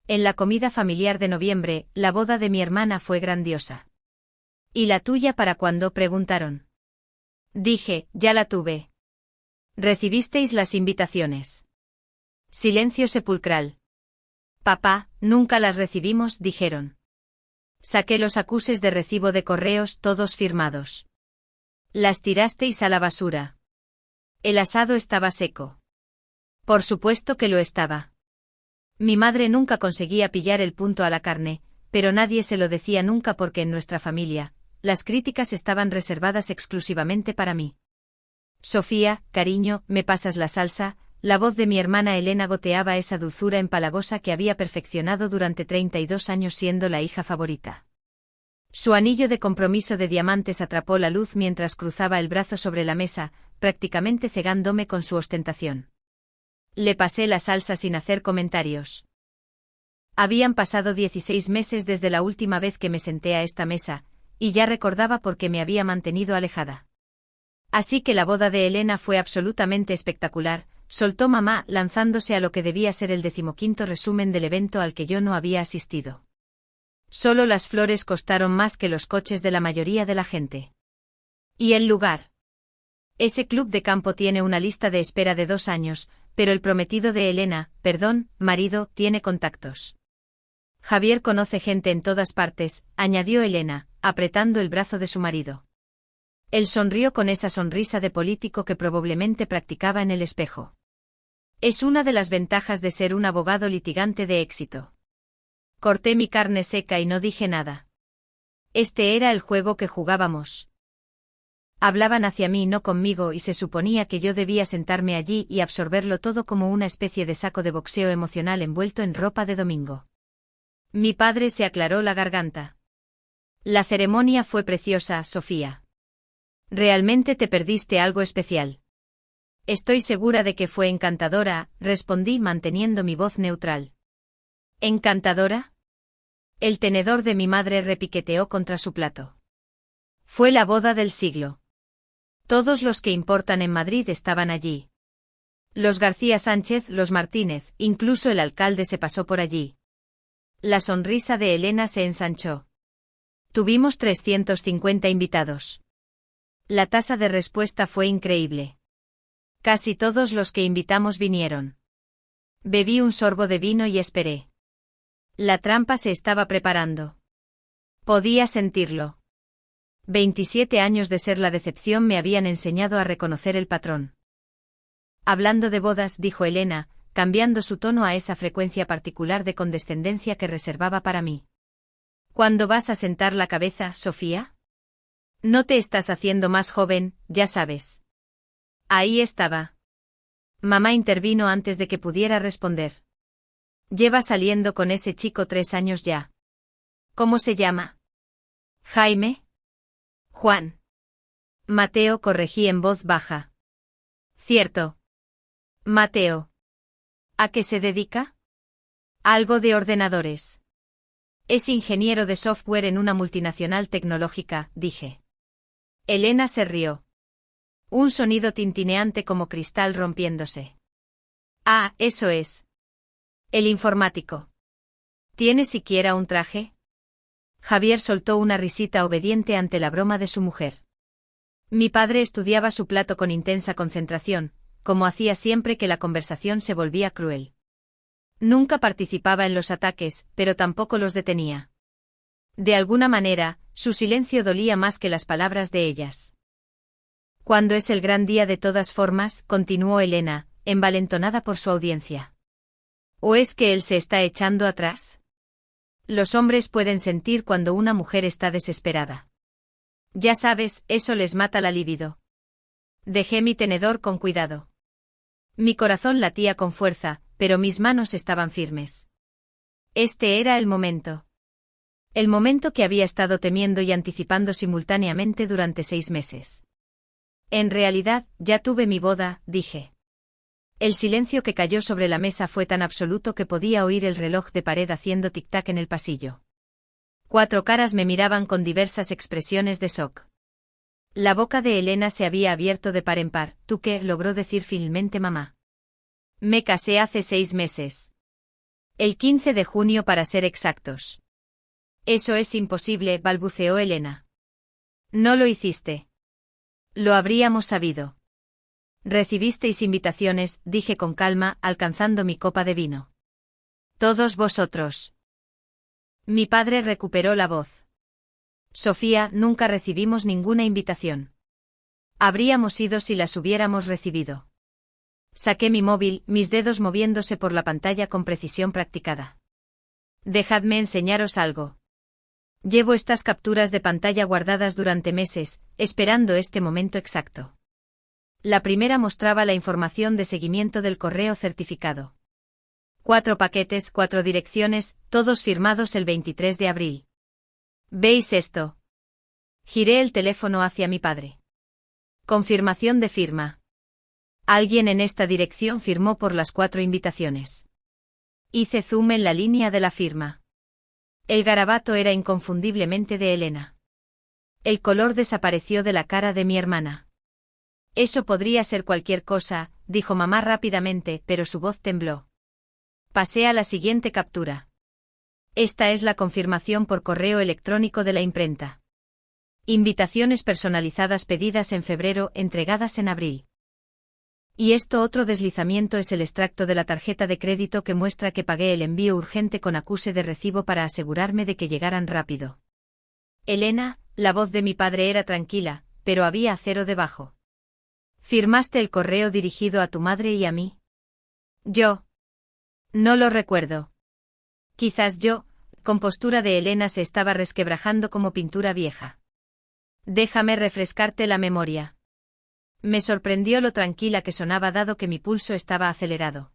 En la comida familiar de noviembre, la boda de mi hermana fue grandiosa. ¿Y la tuya para cuándo?, preguntaron. Dije, ya la tuve. ¿Recibisteis las invitaciones? Silencio sepulcral. Papá, nunca las recibimos, dijeron. Saqué los acuses de recibo de correos, todos firmados. Las tirasteis a la basura. El asado estaba seco. Por supuesto que lo estaba. Mi madre nunca conseguía pillar el punto a la carne, pero nadie se lo decía nunca porque en nuestra familia, las críticas estaban reservadas exclusivamente para mí. Sofía, cariño, ¿me pasas la salsa? La voz de mi hermana Elena goteaba esa dulzura empalagosa que había perfeccionado durante 32 años siendo la hija favorita. Su anillo de compromiso de diamantes atrapó la luz mientras cruzaba el brazo sobre la mesa, prácticamente cegándome con su ostentación. Le pasé la salsa sin hacer comentarios. Habían pasado 16 meses desde la última vez que me senté a esta mesa, y ya recordaba por qué me había mantenido alejada. Así que la boda de Elena fue absolutamente espectacular, soltó mamá lanzándose a lo que debía ser el 15º resumen del evento al que yo no había asistido. Solo las flores costaron más que los coches de la mayoría de la gente. ¿Y el lugar? Ese club de campo tiene una lista de espera de 2 años, pero el prometido de Elena, marido, tiene contactos. Javier conoce gente en todas partes, añadió Elena, apretando el brazo de su marido. Él sonrió con esa sonrisa de político que probablemente practicaba en el espejo. Es una de las ventajas de ser un abogado litigante de éxito. Corté mi carne seca y no dije nada. Este era el juego que jugábamos. Hablaban hacia mí, no conmigo, y se suponía que yo debía sentarme allí y absorberlo todo como una especie de saco de boxeo emocional envuelto en ropa de domingo. Mi padre se aclaró la garganta. La ceremonia fue preciosa, Sofía. Realmente te perdiste algo especial. Estoy segura de que fue encantadora, respondí manteniendo mi voz neutral. ¿Encantadora? El tenedor de mi madre repiqueteó contra su plato. Fue la boda del siglo. Todos los que importan en Madrid estaban allí. Los García Sánchez, los Martínez, incluso el alcalde se pasó por allí. La sonrisa de Elena se ensanchó. Tuvimos 350 invitados. La tasa de respuesta fue increíble. Casi todos los que invitamos vinieron. Bebí un sorbo de vino y esperé. La trampa se estaba preparando. Podía sentirlo. 27 años de ser la decepción me habían enseñado a reconocer el patrón. Hablando de bodas, dijo Elena, cambiando su tono a esa frecuencia particular de condescendencia que reservaba para mí. ¿Cuándo vas a sentar la cabeza, Sofía? No te estás haciendo más joven, ya sabes. Ahí estaba. Mamá intervino antes de que pudiera responder. Lleva saliendo con ese chico 3 años ya. ¿Cómo se llama? Jaime. Juan. Mateo, corregí en voz baja. Cierto. Mateo. ¿A qué se dedica? Algo de ordenadores. Es ingeniero de software en una multinacional tecnológica, dije. Elena se rió. Un sonido tintineante como cristal rompiéndose. Ah, eso es. El informático. ¿Tiene siquiera un traje? Javier soltó una risita obediente ante la broma de su mujer. Mi padre estudiaba su plato con intensa concentración, como hacía siempre que la conversación se volvía cruel. Nunca participaba en los ataques, pero tampoco los detenía. De alguna manera, su silencio dolía más que las palabras de ellas. ¿Cuándo es el gran día de todas formas?, continuó Elena, envalentonada por su audiencia. ¿O es que él se está echando atrás? Los hombres pueden sentir cuando una mujer está desesperada. Ya sabes, eso les mata la libido. Dejé mi tenedor con cuidado. Mi corazón latía con fuerza, pero mis manos estaban firmes. Este era el momento. El momento que había estado temiendo y anticipando simultáneamente durante 6 meses. En realidad, ya tuve mi boda, dije. El silencio que cayó sobre la mesa fue tan absoluto que podía oír el reloj de pared haciendo tic-tac en el pasillo. 4 caras me miraban con diversas expresiones de shock. La boca de Elena se había abierto de par en par. ¿Tú qué?, logró decir finalmente mamá. Me casé hace 6 meses. El 15 de junio para ser exactos. Eso es imposible, balbuceó Elena. No lo hiciste. Lo habríamos sabido. Recibisteis invitaciones, dije con calma, alcanzando mi copa de vino. Todos vosotros. Mi padre recuperó la voz. Sofía, nunca recibimos ninguna invitación. Habríamos ido si las hubiéramos recibido. Saqué mi móvil, mis dedos moviéndose por la pantalla con precisión practicada. Dejadme enseñaros algo. Llevo estas capturas de pantalla guardadas durante meses, esperando este momento exacto. La primera mostraba la información de seguimiento del correo certificado. 4 paquetes, 4 direcciones, todos firmados el 23 de abril. ¿Veis esto? Giré el teléfono hacia mi padre. Confirmación de firma. Alguien en esta dirección firmó por las 4 invitaciones. Hice zoom en la línea de la firma. El garabato era inconfundiblemente de Elena. El color desapareció de la cara de mi hermana. Eso podría ser cualquier cosa, dijo mamá rápidamente, pero su voz tembló. Pasé a la siguiente captura. Esta es la confirmación por correo electrónico de la imprenta. Invitaciones personalizadas pedidas en febrero, entregadas en abril. Y esto otro deslizamiento es el extracto de la tarjeta de crédito que muestra que pagué el envío urgente con acuse de recibo para asegurarme de que llegaran rápido. Elena, la voz de mi padre era tranquila, pero había acero debajo. ¿Firmaste el correo dirigido a tu madre y a mí? Yo. No lo recuerdo. Quizás yo, compostura de Elena se estaba resquebrajando como pintura vieja. Déjame refrescarte la memoria. Me sorprendió lo tranquila que sonaba dado que mi pulso estaba acelerado.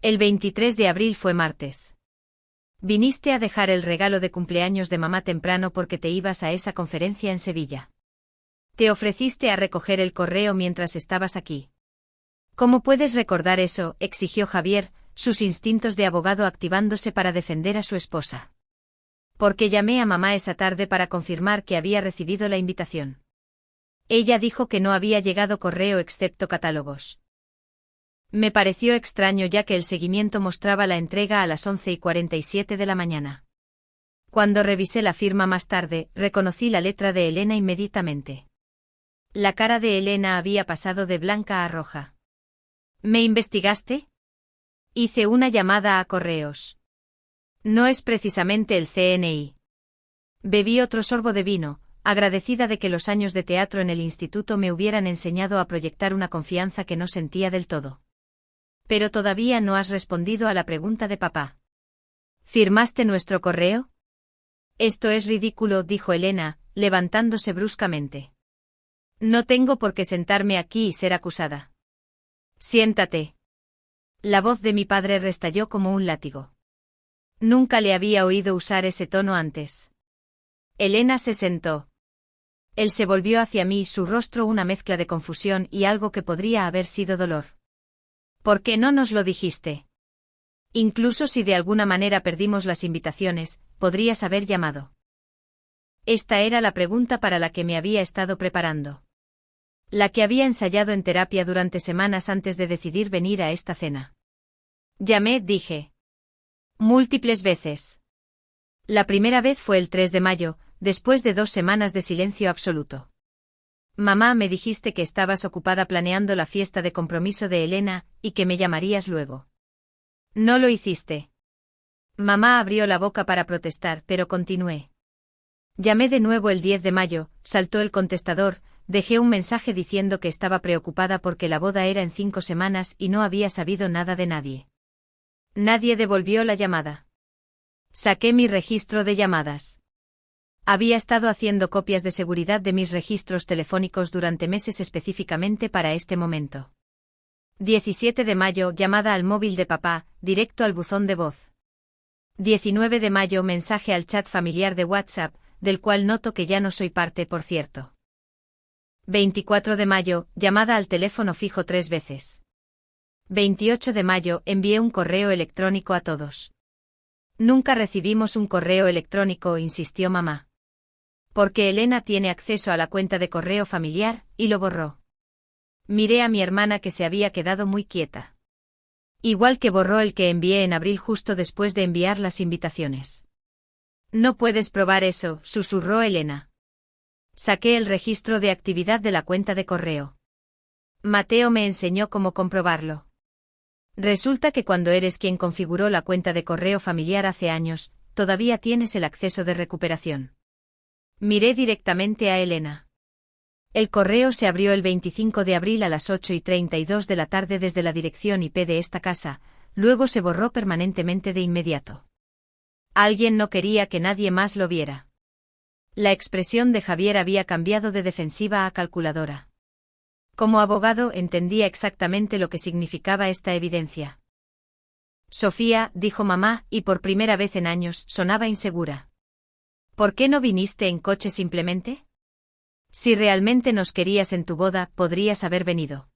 El 23 de abril fue martes. Viniste a dejar el regalo de cumpleaños de mamá temprano porque te ibas a esa conferencia en Sevilla. Te ofreciste a recoger el correo mientras estabas aquí. ¿Cómo puedes recordar eso?, exigió Javier, sus instintos de abogado activándose para defender a su esposa. Porque llamé a mamá esa tarde para confirmar que había recibido la invitación. Ella dijo que no había llegado correo excepto catálogos. Me pareció extraño ya que el seguimiento mostraba la entrega a las 11:47 de la mañana. Cuando revisé la firma más tarde, reconocí la letra de Elena inmediatamente. La cara de Elena había pasado de blanca a roja. ¿Me investigaste? Hice una llamada a correos. No es precisamente el CNI. Bebí otro sorbo de vino, agradecida de que los años de teatro en el instituto me hubieran enseñado a proyectar una confianza que no sentía del todo. Pero todavía no has respondido a la pregunta de papá. ¿Firmaste nuestro correo? Esto es ridículo, dijo Elena, levantándose bruscamente. No tengo por qué sentarme aquí y ser acusada. Siéntate. La voz de mi padre restalló como un látigo. Nunca le había oído usar ese tono antes. Elena se sentó. Él se volvió hacia mí, su rostro una mezcla de confusión y algo que podría haber sido dolor. ¿Por qué no nos lo dijiste? Incluso si de alguna manera perdimos las invitaciones, podrías haber llamado. Esta era la pregunta para la que me había estado preparando. La que había ensayado en terapia durante semanas antes de decidir venir a esta cena. Llamé, dije. Múltiples veces. La primera vez fue el 3 de mayo, después de 2 semanas de silencio absoluto. Mamá, me dijiste que estabas ocupada planeando la fiesta de compromiso de Elena, y que me llamarías luego. No lo hiciste. Mamá abrió la boca para protestar, pero continué. Llamé de nuevo el 10 de mayo, saltó el contestador, dejé un mensaje diciendo que estaba preocupada porque la boda era en 5 semanas y no había sabido nada de nadie. Nadie devolvió la llamada. Saqué mi registro de llamadas. Había estado haciendo copias de seguridad de mis registros telefónicos durante meses específicamente para este momento. 17 de mayo, llamada al móvil de papá, directo al buzón de voz. 19 de mayo, mensaje al chat familiar de WhatsApp, del cual noto que ya no soy parte, por cierto. 24 de mayo, llamada al teléfono fijo 3 veces. 28 de mayo, envié un correo electrónico a todos. Nunca recibimos un correo electrónico, insistió mamá. Porque Elena tiene acceso a la cuenta de correo familiar, y lo borró. Miré a mi hermana que se había quedado muy quieta. Igual que borró el que envié en abril justo después de enviar las invitaciones. No puedes probar eso, susurró Elena. Saqué el registro de actividad de la cuenta de correo. Mateo me enseñó cómo comprobarlo. Resulta que cuando eres quien configuró la cuenta de correo familiar hace años, todavía tienes el acceso de recuperación. Miré directamente a Elena. El correo se abrió el 25 de abril a las 8:32 de la tarde desde la dirección IP de esta casa, luego se borró permanentemente de inmediato. Alguien no quería que nadie más lo viera. La expresión de Javier había cambiado de defensiva a calculadora. Como abogado entendía exactamente lo que significaba esta evidencia. Sofía, dijo mamá, y por primera vez en años sonaba insegura. ¿Por qué no viniste en coche simplemente? Si realmente nos querías en tu boda, podrías haber venido.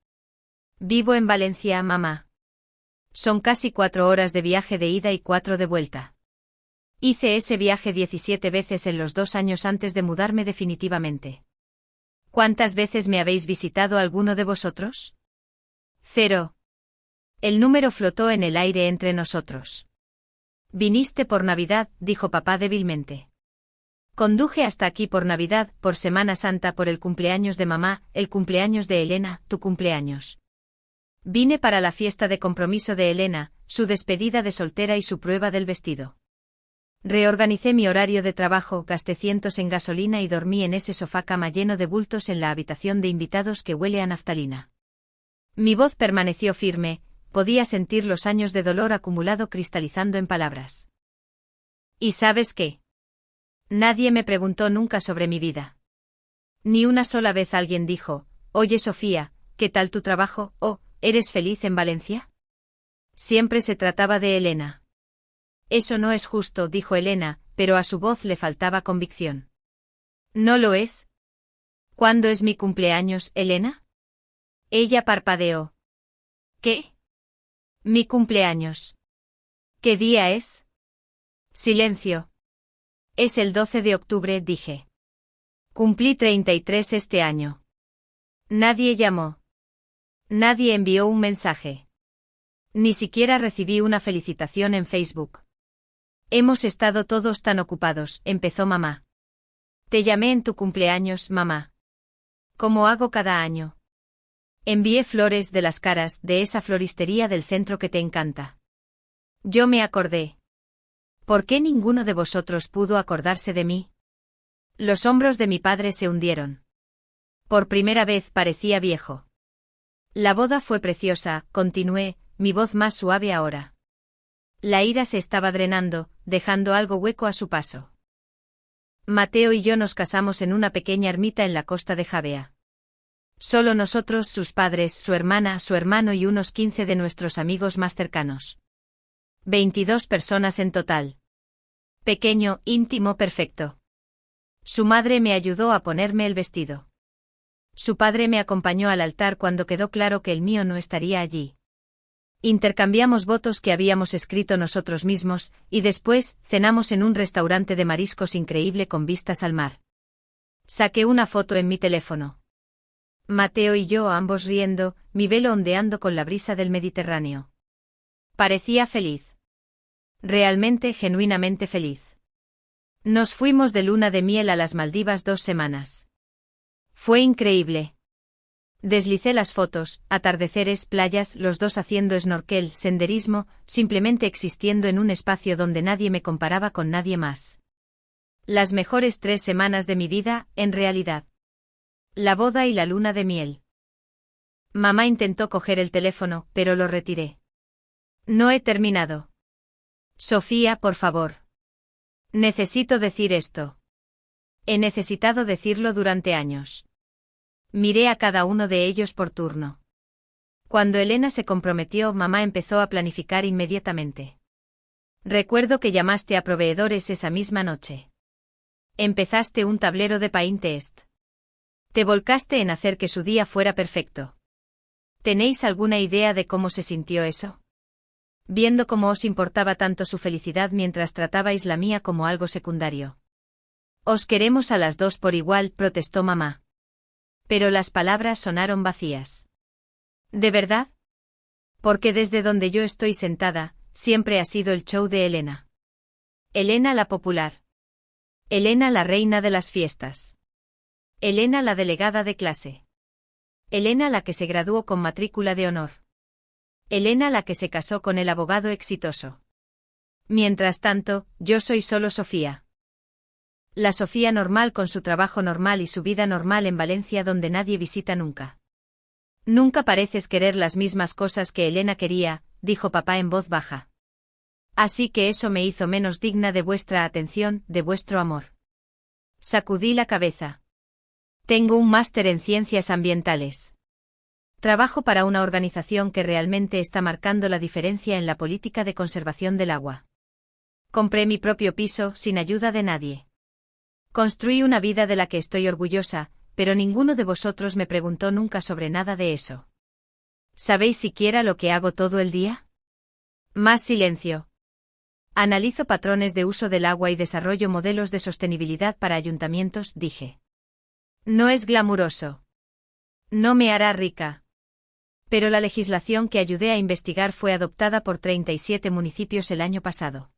Vivo en Valencia, mamá. Son casi 4 horas de viaje de ida y 4 de vuelta. Hice ese viaje 17 veces en los 2 años antes de mudarme definitivamente. ¿Cuántas veces me habéis visitado alguno de vosotros? 0. El número flotó en el aire entre nosotros. Viniste por Navidad, dijo papá débilmente. Conduje hasta aquí por Navidad, por Semana Santa, por el cumpleaños de mamá, el cumpleaños de Elena, tu cumpleaños. Vine para la fiesta de compromiso de Elena, su despedida de soltera y su prueba del vestido. Reorganicé mi horario de trabajo, gasté cientos en gasolina y dormí en ese sofá cama lleno de bultos en la habitación de invitados que huele a naftalina. Mi voz permaneció firme, podía sentir los años de dolor acumulado cristalizando en palabras. ¿Y sabes qué? Nadie me preguntó nunca sobre mi vida. Ni una sola vez alguien dijo, oye Sofía, ¿qué tal tu trabajo? O, ¿eres feliz en Valencia? Siempre se trataba de Elena. Eso no es justo, dijo Elena, pero a su voz le faltaba convicción. ¿No lo es? ¿Cuándo es mi cumpleaños, Elena? Ella parpadeó. ¿Qué? Mi cumpleaños. ¿Qué día es? Silencio. Es el 12 de octubre, dije. Cumplí 33 este año. Nadie llamó. Nadie envió un mensaje. Ni siquiera recibí una felicitación en Facebook. Hemos estado todos tan ocupados, empezó mamá. Te llamé en tu cumpleaños, mamá. Como hago cada año. Envié flores de las caras de esa floristería del centro que te encanta. Yo me acordé. ¿Por qué ninguno de vosotros pudo acordarse de mí? Los hombros de mi padre se hundieron. Por primera vez parecía viejo. La boda fue preciosa, continué, mi voz más suave ahora. La ira se estaba drenando, dejando algo hueco a su paso. Mateo y yo nos casamos en una pequeña ermita en la costa de Javea. Solo nosotros, sus padres, su hermana, su hermano y unos 15 de nuestros amigos más cercanos. 22 personas en total. Pequeño, íntimo, perfecto. Su madre me ayudó a ponerme el vestido. Su padre me acompañó al altar cuando quedó claro que el mío no estaría allí. Intercambiamos votos que habíamos escrito nosotros mismos, y después cenamos en un restaurante de mariscos increíble con vistas al mar. Saqué una foto en mi teléfono. Mateo y yo ambos riendo, mi velo ondeando con la brisa del Mediterráneo. Parecía feliz. Realmente, genuinamente feliz. Nos fuimos de luna de miel a las Maldivas 2 semanas. Fue increíble. Deslicé las fotos, atardeceres, playas, los dos haciendo snorkel, senderismo, simplemente existiendo en un espacio donde nadie me comparaba con nadie más. Las mejores 3 semanas de mi vida, en realidad. La boda y la luna de miel. Mamá intentó coger el teléfono, pero lo retiré. No he terminado. Sofía, por favor. Necesito decir esto. He necesitado decirlo durante años. Miré a cada uno de ellos por turno. Cuando Elena se comprometió, mamá empezó a planificar inmediatamente. Recuerdo que llamaste a proveedores esa misma noche. Empezaste un tablero de Pinterest. Te volcaste en hacer que su día fuera perfecto. ¿Tenéis alguna idea de cómo se sintió eso? Viendo cómo os importaba tanto su felicidad mientras tratabais la mía como algo secundario. Os queremos a las dos por igual, protestó mamá. Pero las palabras sonaron vacías. ¿De verdad? Porque desde donde yo estoy sentada, siempre ha sido el show de Elena. Elena la popular. Elena la reina de las fiestas. Elena la delegada de clase. Elena la que se graduó con matrícula de honor. Elena la que se casó con el abogado exitoso. Mientras tanto, yo soy solo Sofía. La Sofía normal con su trabajo normal y su vida normal en Valencia donde nadie visita nunca. Nunca pareces querer las mismas cosas que Elena quería, dijo papá en voz baja. Así que eso me hizo menos digna de vuestra atención, de vuestro amor. Sacudí la cabeza. Tengo un máster en ciencias ambientales. Trabajo para una organización que realmente está marcando la diferencia en la política de conservación del agua. Compré mi propio piso sin ayuda de nadie. Construí una vida de la que estoy orgullosa, pero ninguno de vosotros me preguntó nunca sobre nada de eso. ¿Sabéis siquiera lo que hago todo el día? Más silencio. Analizo patrones de uso del agua y desarrollo modelos de sostenibilidad para ayuntamientos, dije. No es glamuroso. No me hará rica. Pero la legislación que ayudé a investigar fue adoptada por 37 municipios el año pasado.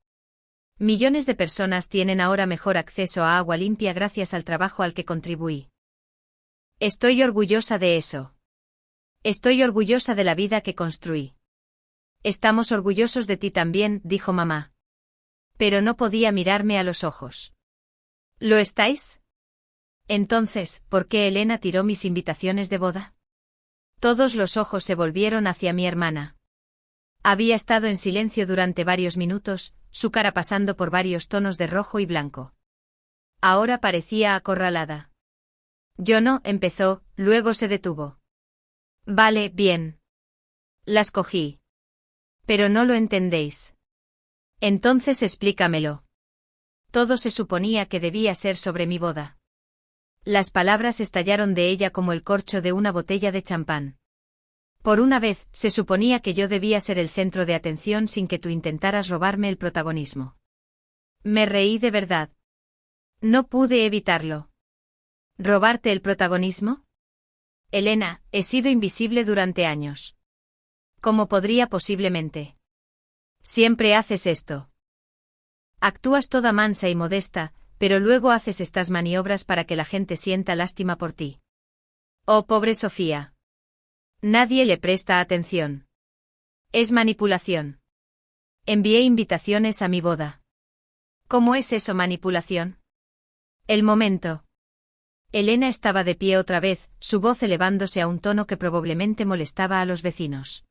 Millones de personas tienen ahora mejor acceso a agua limpia gracias al trabajo al que contribuí. Estoy orgullosa de eso. Estoy orgullosa de la vida que construí. Estamos orgullosos de ti también, dijo mamá. Pero no podía mirarme a los ojos. ¿Lo estáis? Entonces, ¿por qué Elena tiró mis invitaciones de boda? Todos los ojos se volvieron hacia mi hermana. Había estado en silencio durante varios minutos, su cara pasando por varios tonos de rojo y blanco. Ahora parecía acorralada. Yo no, empezó, luego se detuvo. Vale, bien. Las cogí. Pero no lo entendéis. Entonces explícamelo. Todo se suponía que debía ser sobre mi boda. Las palabras estallaron de ella como el corcho de una botella de champán. Por una vez, se suponía que yo debía ser el centro de atención sin que tú intentaras robarme el protagonismo. Me reí de verdad. No pude evitarlo. ¿Robarte el protagonismo? Elena, he sido invisible durante años. ¿Cómo podría posiblemente? Siempre haces esto. Actúas toda mansa y modesta, pero luego haces estas maniobras para que la gente sienta lástima por ti. Oh, pobre Sofía. Nadie le presta atención. Es manipulación. Envié invitaciones a mi boda. ¿Cómo es eso manipulación? El momento. Elena estaba de pie otra vez, su voz elevándose a un tono que probablemente molestaba a los vecinos.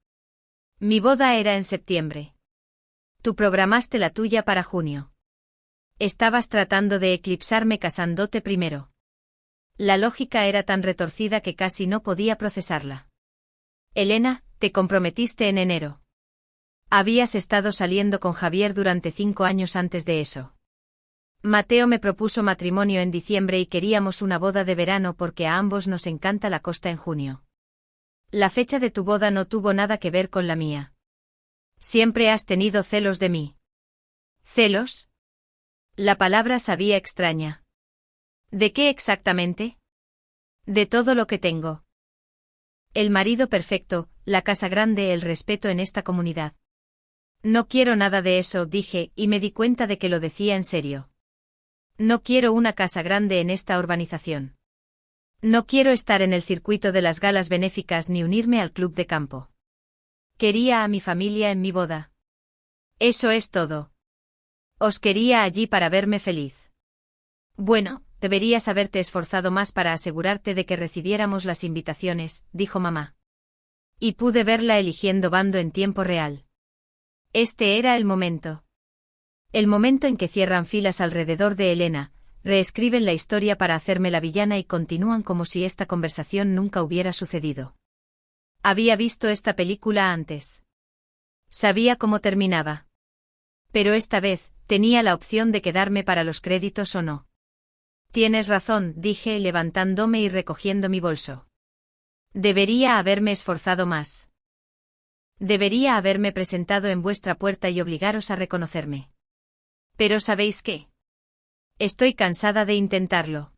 Mi boda era en septiembre. Tú programaste la tuya para junio. Estabas tratando de eclipsarme casándote primero. La lógica era tan retorcida que casi no podía procesarla. Elena, te comprometiste en enero. Habías estado saliendo con Javier durante 5 años antes de eso. Mateo me propuso matrimonio en diciembre y queríamos una boda de verano porque a ambos nos encanta la costa en junio. La fecha de tu boda no tuvo nada que ver con la mía. Siempre has tenido celos de mí. ¿Celos? La palabra sabía extraña. ¿De qué exactamente? De todo lo que tengo. El marido perfecto, la casa grande, el respeto en esta comunidad. No quiero nada de eso, dije, y me di cuenta de que lo decía en serio. No quiero una casa grande en esta urbanización. No quiero estar en el circuito de las galas benéficas ni unirme al club de campo. Quería a mi familia en mi boda. Eso es todo. Os quería allí para verme feliz. Bueno, deberías haberte esforzado más para asegurarte de que recibiéramos las invitaciones, dijo mamá. Y pude verla eligiendo bando en tiempo real. Este era el momento. El momento en que cierran filas alrededor de Elena, reescriben la historia para hacerme la villana y continúan como si esta conversación nunca hubiera sucedido. Había visto esta película antes. Sabía cómo terminaba. Pero esta vez, tenía la opción de quedarme para los créditos o no. Tienes razón, dije levantándome y recogiendo mi bolso. Debería haberme esforzado más. Debería haberme presentado en vuestra puerta y obligaros a reconocerme. Pero ¿sabéis qué? Estoy cansada de intentarlo.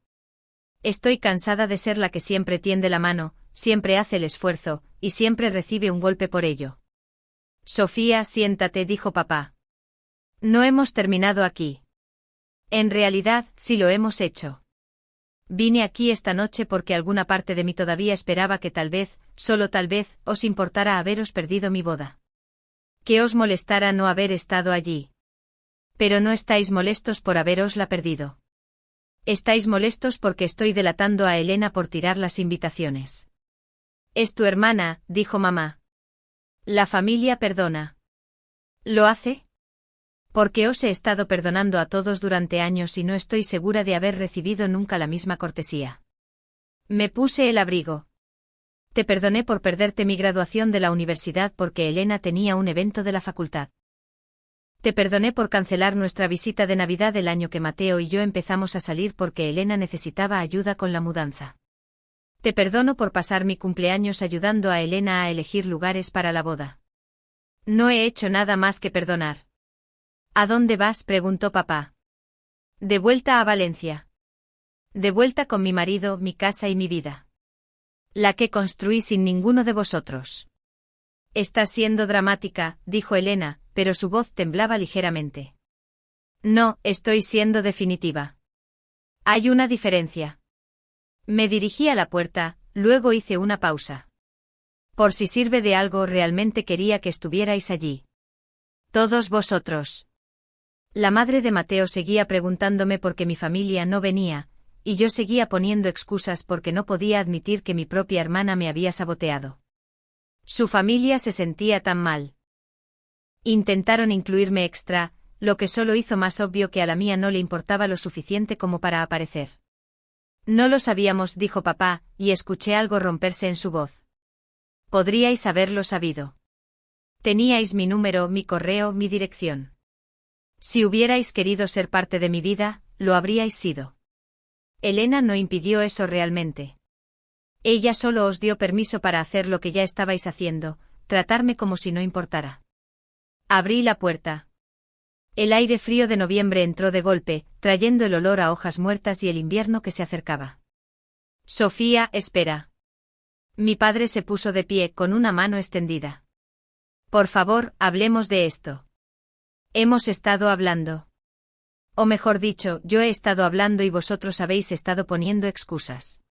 Estoy cansada de ser la que siempre tiende la mano, siempre hace el esfuerzo, y siempre recibe un golpe por ello. Sofía, siéntate, dijo papá. No hemos terminado aquí. En realidad, sí lo hemos hecho. Vine aquí esta noche porque alguna parte de mí todavía esperaba que tal vez, solo tal vez, os importara haberos perdido mi boda. Que os molestara no haber estado allí. Pero no estáis molestos por haberosla perdido. Estáis molestos porque estoy delatando a Elena por tirar las invitaciones. Es tu hermana, dijo mamá. La familia perdona. ¿Lo hace? Porque os he estado perdonando a todos durante años y no estoy segura de haber recibido nunca la misma cortesía. Me puse el abrigo. Te perdoné por perderte mi graduación de la universidad porque Elena tenía un evento de la facultad. Te perdoné por cancelar nuestra visita de Navidad el año que Mateo y yo empezamos a salir porque Elena necesitaba ayuda con la mudanza. Te perdono por pasar mi cumpleaños ayudando a Elena a elegir lugares para la boda. No he hecho nada más que perdonar. ¿A dónde vas?, preguntó papá. De vuelta a Valencia. De vuelta con mi marido, mi casa y mi vida. La que construí sin ninguno de vosotros. Estás siendo dramática, dijo Elena, pero su voz temblaba ligeramente. No, estoy siendo definitiva. Hay una diferencia. Me dirigí a la puerta, luego hice una pausa. Por si sirve de algo, realmente quería que estuvierais allí. Todos vosotros. La madre de Mateo seguía preguntándome por qué mi familia no venía, y yo seguía poniendo excusas porque no podía admitir que mi propia hermana me había saboteado. Su familia se sentía tan mal. Intentaron incluirme extra, lo que solo hizo más obvio que a la mía no le importaba lo suficiente como para aparecer. No lo sabíamos, dijo papá, y escuché algo romperse en su voz. Podríais haberlo sabido. Teníais mi número, mi correo, mi dirección. Si hubierais querido ser parte de mi vida, lo habríais sido. Elena no impidió eso realmente. Ella solo os dio permiso para hacer lo que ya estabais haciendo, tratarme como si no importara. Abrí la puerta. El aire frío de noviembre entró de golpe, trayendo el olor a hojas muertas y el invierno que se acercaba. Sofía, espera. Mi padre se puso de pie con una mano extendida. Por favor, hablemos de esto. Hemos estado hablando. O mejor dicho, yo he estado hablando y vosotros habéis estado poniendo excusas.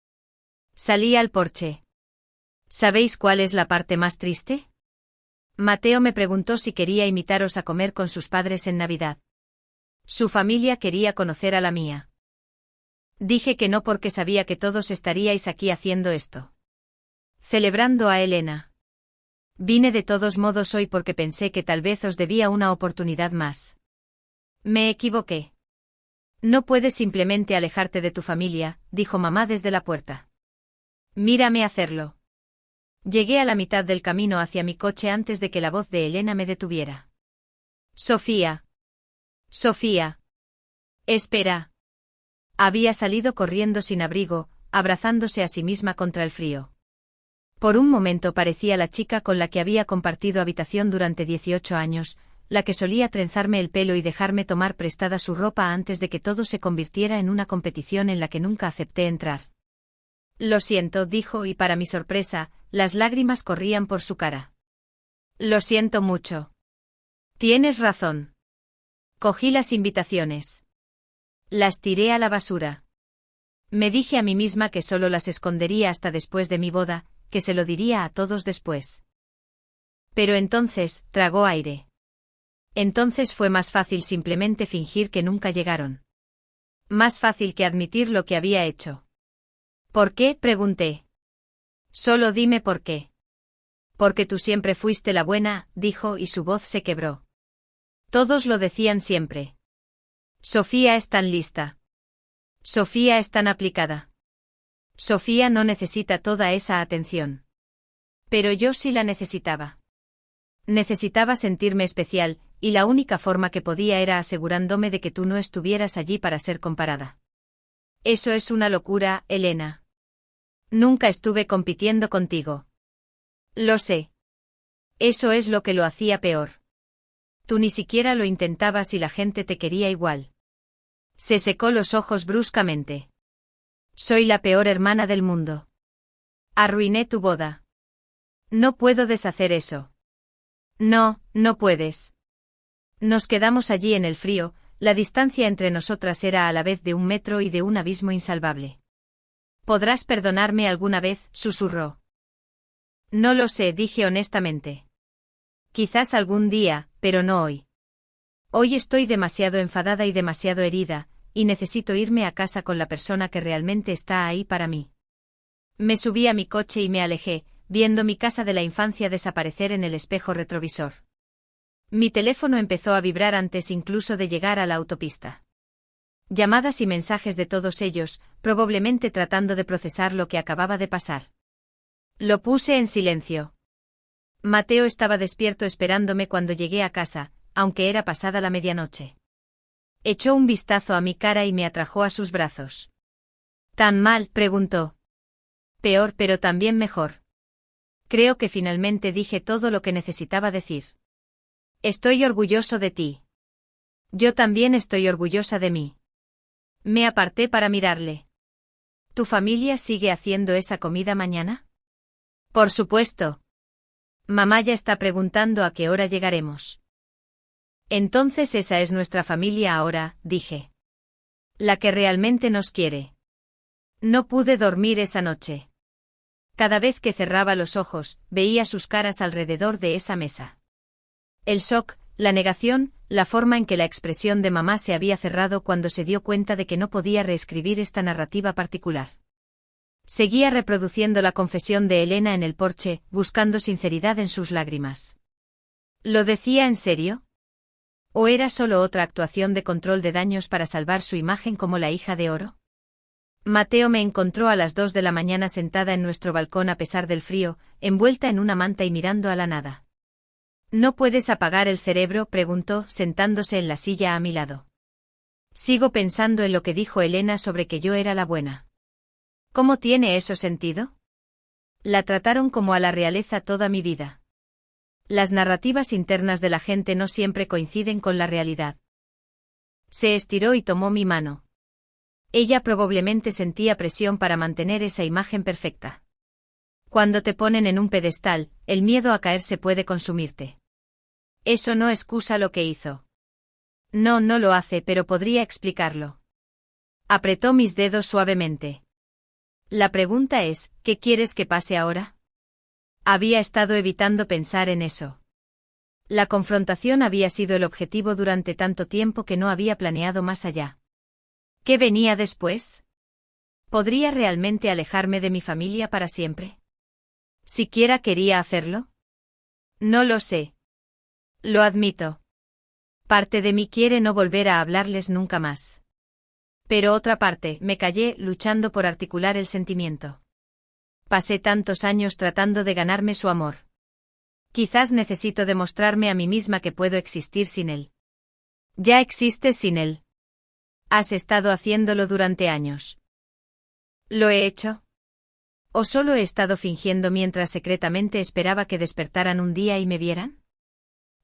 Salí al porche. ¿Sabéis cuál es la parte más triste? Mateo me preguntó si quería invitaros a comer con sus padres en Navidad. Su familia quería conocer a la mía. Dije que no porque sabía que todos estaríais aquí haciendo esto. Celebrando a Elena. Vine de todos modos hoy porque pensé que tal vez os debía una oportunidad más. Me equivoqué. No puedes simplemente alejarte de tu familia, dijo mamá desde la puerta. Mírame hacerlo. Llegué a la mitad del camino hacia mi coche antes de que la voz de Elena me detuviera. Sofía. Sofía. Espera. Había salido corriendo sin abrigo, abrazándose a sí misma contra el frío. Por un momento parecía la chica con la que había compartido habitación durante 18 años, la que solía trenzarme el pelo y dejarme tomar prestada su ropa antes de que todo se convirtiera en una competición en la que nunca acepté entrar. Lo siento, dijo, y para mi sorpresa, las lágrimas corrían por su cara. Lo siento mucho. Tienes razón. Cogí las invitaciones. Las tiré a la basura. Me dije a mí misma que solo las escondería hasta después de mi boda, que se lo diría a todos después. Pero entonces, tragó aire. Entonces fue más fácil simplemente fingir que nunca llegaron. Más fácil que admitir lo que había hecho. ¿Por qué?, pregunté. Solo dime por qué. Porque tú siempre fuiste la buena, dijo, y su voz se quebró. Todos lo decían siempre. Sofía es tan lista. Sofía es tan aplicada. Sofía no necesita toda esa atención. Pero yo sí la necesitaba. Necesitaba sentirme especial, y la única forma que podía era asegurándome de que tú no estuvieras allí para ser comparada. Eso es una locura, Elena. Nunca estuve compitiendo contigo. Lo sé. Eso es lo que lo hacía peor. Tú ni siquiera lo intentabas y la gente te quería igual. Se secó los ojos bruscamente. Soy la peor hermana del mundo. Arruiné tu boda. No puedo deshacer eso. No, no puedes. Nos quedamos allí en el frío, la distancia entre nosotras era a la vez de 1 metro y de un abismo insalvable. ¿Podrás perdonarme alguna vez?, susurró. No lo sé, dije honestamente. Quizás algún día, pero no hoy. Hoy estoy demasiado enfadada y demasiado herida, y necesito irme a casa con la persona que realmente está ahí para mí. Me subí a mi coche y me alejé, viendo mi casa de la infancia desaparecer en el espejo retrovisor. Mi teléfono empezó a vibrar antes incluso de llegar a la autopista. Llamadas y mensajes de todos ellos, probablemente tratando de procesar lo que acababa de pasar. Lo puse en silencio. Mateo estaba despierto esperándome cuando llegué a casa, aunque era pasada la medianoche. Echó un vistazo a mi cara y me atrajo a sus brazos. ¿Tan mal?, preguntó. Peor, pero también mejor. Creo que finalmente dije todo lo que necesitaba decir. Estoy orgulloso de ti. Yo también estoy orgullosa de mí. Me aparté para mirarle. ¿Tu familia sigue haciendo esa comida mañana? Por supuesto. Mamá ya está preguntando a qué hora llegaremos. Entonces esa es nuestra familia ahora, dije. La que realmente nos quiere. No pude dormir esa noche. Cada vez que cerraba los ojos, veía sus caras alrededor de esa mesa. El shock, la negación, la forma en que la expresión de mamá se había cerrado cuando se dio cuenta de que no podía reescribir esta narrativa particular. Seguía reproduciendo la confesión de Elena en el porche, buscando sinceridad en sus lágrimas. ¿Lo decía en serio? ¿O era solo otra actuación de control de daños para salvar su imagen como la hija de oro? Mateo me encontró a las 2 de la mañana sentada en nuestro balcón a pesar del frío, envuelta en una manta y mirando a la nada. ¿No puedes apagar el cerebro?, preguntó, sentándose en la silla a mi lado. Sigo pensando en lo que dijo Elena sobre que yo era la buena. ¿Cómo tiene eso sentido? La trataron como a la realeza toda mi vida. Las narrativas internas de la gente no siempre coinciden con la realidad. Se estiró y tomó mi mano. Ella probablemente sentía presión para mantener esa imagen perfecta. Cuando te ponen en un pedestal, el miedo a caerse puede consumirte. Eso no excusa lo que hizo. No, no lo hace, pero podría explicarlo. Apretó mis dedos suavemente. La pregunta es, ¿qué quieres que pase ahora? Había estado evitando pensar en eso. La confrontación había sido el objetivo durante tanto tiempo que no había planeado más allá. ¿Qué venía después? ¿Podría realmente alejarme de mi familia para siempre? ¿Siquiera quería hacerlo? No lo sé. Lo admito. Parte de mí quiere no volver a hablarles nunca más. Pero otra parte, me callé, luchando por articular el sentimiento. Pasé tantos años tratando de ganarme su amor. Quizás necesito demostrarme a mí misma que puedo existir sin él. Ya existes sin él. Has estado haciéndolo durante años. ¿Lo he hecho? ¿O solo he estado fingiendo mientras secretamente esperaba que despertaran un día y me vieran?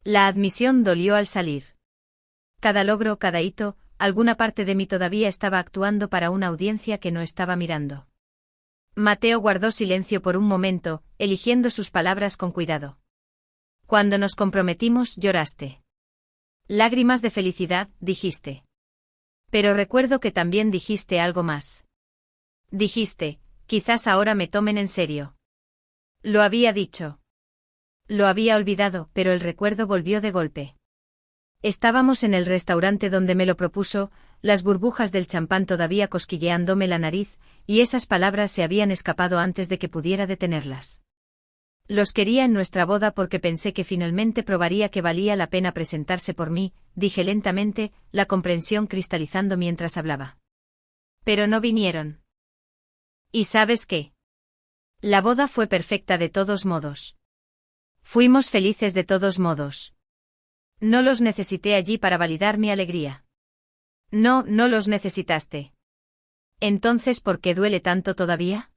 La admisión dolió al salir. Cada logro, cada hito, alguna parte de mí todavía estaba actuando para una audiencia que no estaba mirando. Mateo guardó silencio por un momento, eligiendo sus palabras con cuidado. Cuando nos comprometimos, lloraste. Lágrimas de felicidad, dijiste. Pero recuerdo que también dijiste algo más. Dijiste, quizás ahora me tomen en serio. Lo había dicho. Lo había olvidado, pero el recuerdo volvió de golpe. Estábamos en el restaurante donde me lo propuso, las burbujas del champán todavía cosquilleándome la nariz, y esas palabras se habían escapado antes de que pudiera detenerlas. Los quería en nuestra boda porque pensé que finalmente probaría que valía la pena presentarse por mí, dije lentamente, la comprensión cristalizando mientras hablaba. Pero no vinieron. ¿Y sabes qué? La boda fue perfecta de todos modos. Fuimos felices de todos modos. No los necesité allí para validar mi alegría. No, no los necesitaste. Entonces, ¿por qué duele tanto todavía?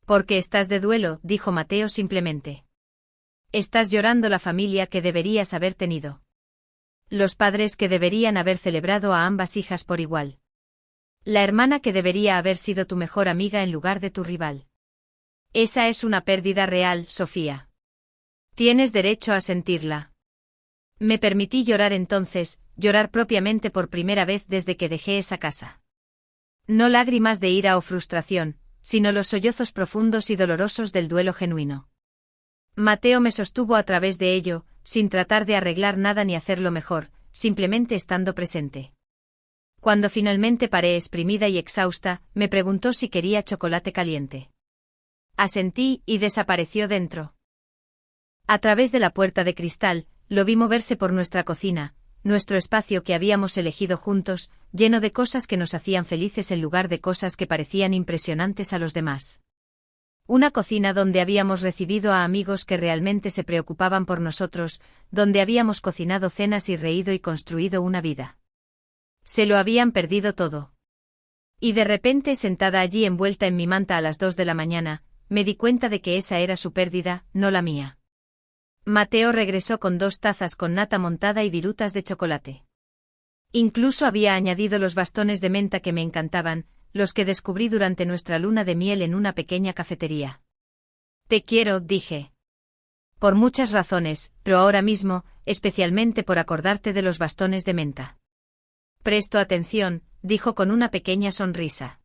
Porque estás de duelo, dijo Mateo simplemente. Estás llorando la familia que deberías haber tenido. Los padres que deberían haber celebrado a ambas hijas por igual. La hermana que debería haber sido tu mejor amiga en lugar de tu rival. Esa es una pérdida real, Sofía. Tienes derecho a sentirla. Me permití llorar entonces, llorar propiamente por primera vez desde que dejé esa casa. No lágrimas de ira o frustración, sino los sollozos profundos y dolorosos del duelo genuino. Mateo me sostuvo a través de ello, sin tratar de arreglar nada ni hacerlo mejor, simplemente estando presente. Cuando finalmente paré exprimida y exhausta, me preguntó si quería chocolate caliente. Asentí y desapareció dentro. A través de la puerta de cristal, lo vi moverse por nuestra cocina, nuestro espacio que habíamos elegido juntos, lleno de cosas que nos hacían felices en lugar de cosas que parecían impresionantes a los demás. Una cocina donde habíamos recibido a amigos que realmente se preocupaban por nosotros, donde habíamos cocinado cenas y reído y construido una vida. Se lo habían perdido todo. Y de repente, sentada allí envuelta en mi manta a las 2 de la mañana, me di cuenta de que esa era su pérdida, no la mía. Mateo regresó con 2 tazas con nata montada y virutas de chocolate. Incluso había añadido los bastones de menta que me encantaban, los que descubrí durante nuestra luna de miel en una pequeña cafetería. Te quiero, dije. Por muchas razones, pero ahora mismo, especialmente por acordarte de los bastones de menta. Presto atención, dijo con una pequeña sonrisa.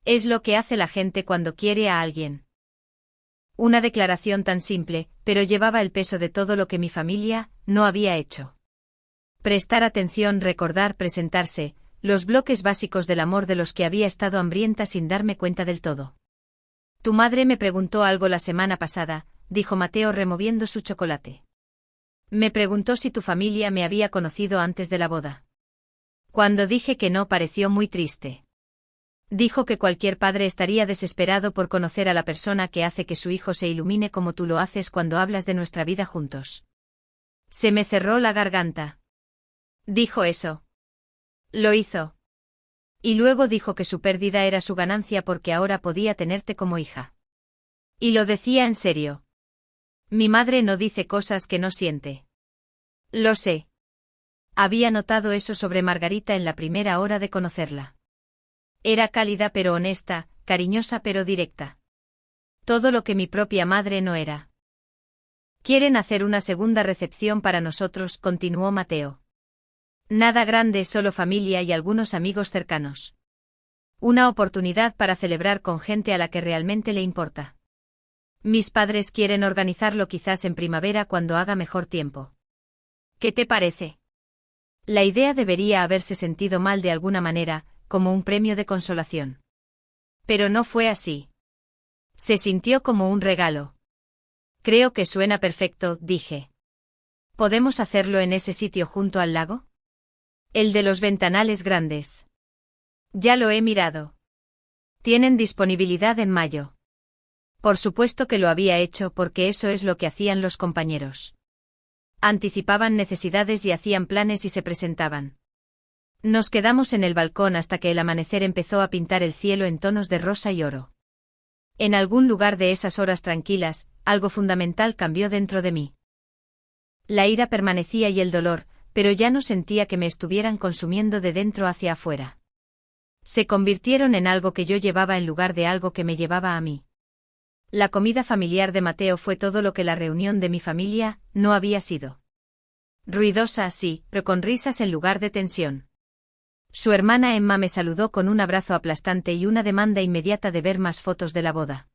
Es lo que hace la gente cuando quiere a alguien. Una declaración tan simple, pero llevaba el peso de todo lo que mi familia no había hecho. Prestar atención, recordar, presentarse, los bloques básicos del amor de los que había estado hambrienta sin darme cuenta del todo. Tu madre me preguntó algo la semana pasada, dijo Mateo removiendo su chocolate. Me preguntó si tu familia me había conocido antes de la boda. Cuando dije que no, pareció muy triste. Dijo que cualquier padre estaría desesperado por conocer a la persona que hace que su hijo se ilumine como tú lo haces cuando hablas de nuestra vida juntos. Se me cerró la garganta. Dijo eso. Lo hizo. Y luego dijo que su pérdida era su ganancia porque ahora podía tenerte como hija. Y lo decía en serio. Mi madre no dice cosas que no siente. Lo sé. Había notado eso sobre Margarita en la primera hora de conocerla. Era cálida pero honesta, cariñosa pero directa. Todo lo que mi propia madre no era. Quieren hacer una segunda recepción para nosotros, continuó Mateo. Nada grande, solo familia y algunos amigos cercanos. Una oportunidad para celebrar con gente a la que realmente le importa. Mis padres quieren organizarlo quizás en primavera cuando haga mejor tiempo. ¿Qué te parece? La idea debería haberse sentido mal de alguna manera, como un premio de consolación. Pero no fue así. Se sintió como un regalo. Creo que suena perfecto, dije. ¿Podemos hacerlo en ese sitio junto al lago? El de los ventanales grandes. Ya lo he mirado. Tienen disponibilidad en mayo. Por supuesto que lo había hecho porque eso es lo que hacían los compañeros. Anticipaban necesidades y hacían planes y se presentaban. Nos quedamos en el balcón hasta que el amanecer empezó a pintar el cielo en tonos de rosa y oro. En algún lugar de esas horas tranquilas, algo fundamental cambió dentro de mí. La ira permanecía y el dolor, pero ya no sentía que me estuvieran consumiendo de dentro hacia afuera. Se convirtieron en algo que yo llevaba en lugar de algo que me llevaba a mí. La comida familiar de Mateo fue todo lo que la reunión de mi familia no había sido. Ruidosa, sí, pero con risas en lugar de tensión. Su hermana Emma me saludó con un abrazo aplastante y una demanda inmediata de ver más fotos de la boda.